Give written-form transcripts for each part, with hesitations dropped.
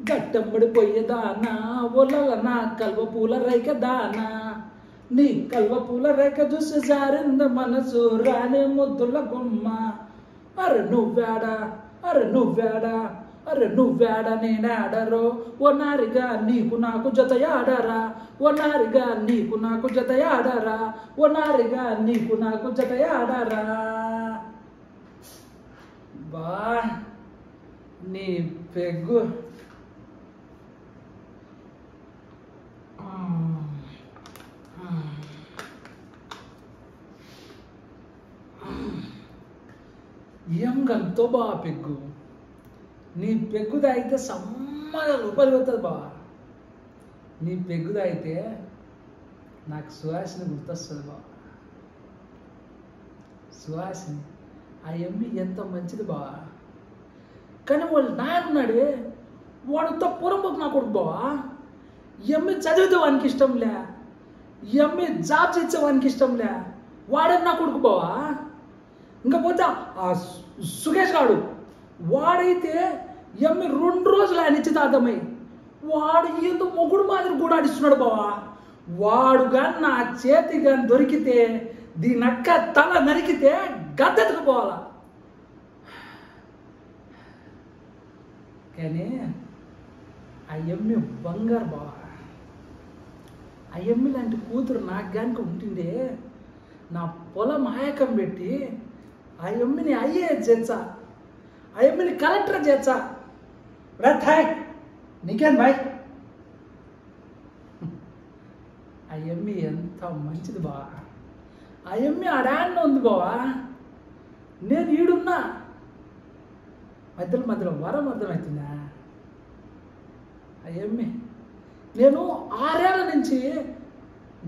గట్టెంబడిపోయేదానా ఒళ్ళల నా కల్వ పూల రైక దానా నీ కల్వ పూల రైక చూసి జారింద మనసు రానే ముద్దుల గుమ్మ అరే నువ్వేడా అరే నువ్వేడా అరే నువ్వేడా నేనాడరో ఓ నారిగా నీకు నాకు జతయాడరా ఓ నారిగా నీకు నాకు జతయాడరా ఓ నారిగా నీకు నాకు జతయాడరా బా నీ పెగ్గు ఏం గంతో బా పెగ్గు నీ పెగ్గు తాగితే సమ్మగా రూపాయలు పోతుంది బా నీ పెగ్గు తాగితే నాకు సుహాసిని గుర్తొస్తుంది బా సుహాసిని ఆ ఎమ్మి ఎంత మంచిది బా కానీ వాళ్ళు నాయకున్నాడే వాడుతో పూర్వపు నా కొడుకు బావా ఎమ్మి చదివితే వానికి ఇష్టంలే ఎమ్మి జాబ్ చేసే వానికి ఇష్టంలే వాడే నా కొడుకు బావా ఇంకా పోతే ఆ సుకేష్ గాడు వాడైతే ఎమ్మి 2 రోజులు ఆయన నిశ్చితార్థమై వాడు ఏందో మొగుడు మాదిరి కూడా ఆడిస్తున్నాడు బావా వాడు కానీ నా చేతి కానీ దొరికితే దీని అక్క తల నరికితే గద్దెత్తుకుపోవాలా కానీ ఆ ఎమ్మి బంగారు బావా ఆ ఎమ్మి లాంటి కూతురు నాకు కనుక ఉంటుండే నా పొలం ఆయకం పెట్టి ఆ ఎమ్మిని ఐఏఎస్ చేచ్చా ఆ ఎమ్మిని కలెక్టర్ చేచ్చా హాయ్ నీకేం బాయ్ ఆ ఎమ్మి ఎంత మంచిది బావా ఆ ఎమ్మి ఆడాన్న ఉంది బావా నేను ఈడున్నా మధ్యలో వరం అర్థమవుతుందా ఆ ఎమ్మి నేను 6 ఏళ్ల నుంచి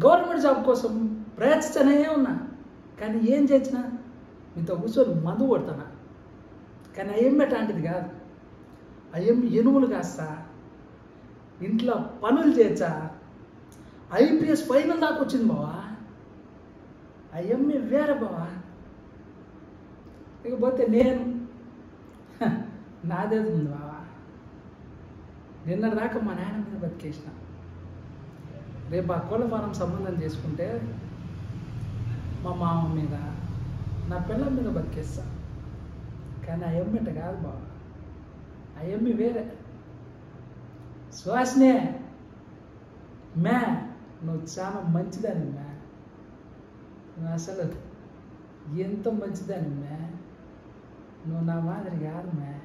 గవర్నమెంట్ జాబ్ కోసం ప్రయత్నిస్తూనే ఉన్నా కానీ ఏం చేసిన మీతో కూర్చొని మందు కొడతానా కానీ అయ్యమ్మి అట్లాంటిది కాదు అయ్యమ్మి ఎనుములు కాస్తా ఇంట్లో పనులు చేచ్చా ఐపీఎస్ ఫైనల్ దాకా వచ్చింది బావా అయ్యమ్మి వేరే బావా ఇకపోతే నేను నాదే ఉంది బావా నిన్న దాకా మా నాయన మీద బతికేసిన రేపు ఆ కోళ్ళ ఫారం సంబంధం చేసుకుంటే మా మామ మీద నా పిల్లల మీద బతికేస్తా కానీ ఆ ఎమ్మిట కాదు బాబా ఆ ఎమ్మి వేరే సుహాసినే మ్యా నువ్వు చాలా మంచిదాన్ని మ్యా నువ్వు అసలు ఎంత మంచిదాన్ని మ్యా నువ్వు నా మాదిరి కాదు మ్యా